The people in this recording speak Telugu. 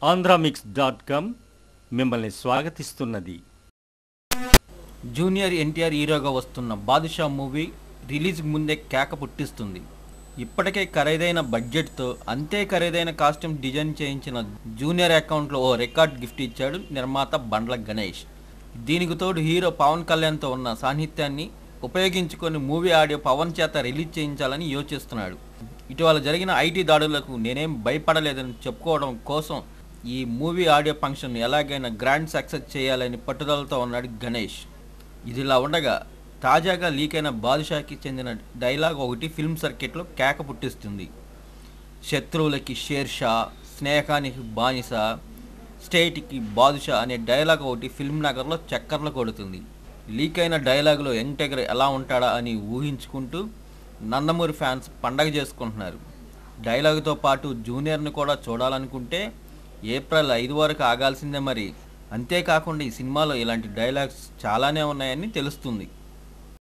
ఆంధ్రామిక్స్.com మిమ్మల్ని స్వాగతిస్తున్నది. జూనియర్ ఎన్టీఆర్ హీరోగా వస్తున్న బాదుషా మూవీ రిలీజ్ ముందే కేక పుట్టిస్తుంది. ఇప్పటికే ఖరీదైన బడ్జెట్తో అంతే ఖరీదైన కాస్ట్యూమ్ డిజైన్ చేయించిన జూనియర్ అకౌంట్లో ఓ రికార్డ్ గిఫ్ట్ ఇచ్చాడు నిర్మాత బండ్ల గణేష్. దీనికి తోడు హీరో పవన్ కళ్యాణ్తో ఉన్న సాన్నిహిత్యాన్ని ఉపయోగించుకొని మూవీ ఆడియో పవన్ చేత రిలీజ్ చేయించాలని యోచిస్తున్నాడు. ఇటీవల జరిగిన ఐటీ దాడులకు నేనేం భయపడలేదని చెప్పుకోవడం కోసం ఈ మూవీ ఆడియో ఫంక్షన్ ఎలాగైనా గ్రాండ్ సక్సెస్ చేయాలని పట్టుదలతో ఉన్నాడు గణేష్. ఇదిలా ఉండగా తాజాగా లీక్ అయిన బాదుషాకి చెందిన డైలాగ్ ఒకటి ఫిల్మ్ సర్కిట్లో కేక పుట్టిస్తుంది. శత్రువులకి షేర్షా, స్నేహానికి బానిస, స్టేట్కి బాదుషా అనే డైలాగ్ ఒకటి ఫిల్మ్ నగర్లో చక్కర్లు కొడుతుంది. లీక్ అయిన డైలాగులో యంగ్ టైగర్ ఎలా ఉంటాడా అని ఊహించుకుంటూ నందమూరి ఫ్యాన్స్ పండగ చేసుకుంటున్నారు. డైలాగుతో పాటు జూనియర్ని కూడా చూడాలనుకుంటే ఏప్రిల్ 5 వరకు ఆగాల్సిందే మరి. అంతేకాకుండా ఈ సినిమాలో ఇలాంటి డైలాగ్స్ చాలానే ఉన్నాయని తెలుస్తుంది.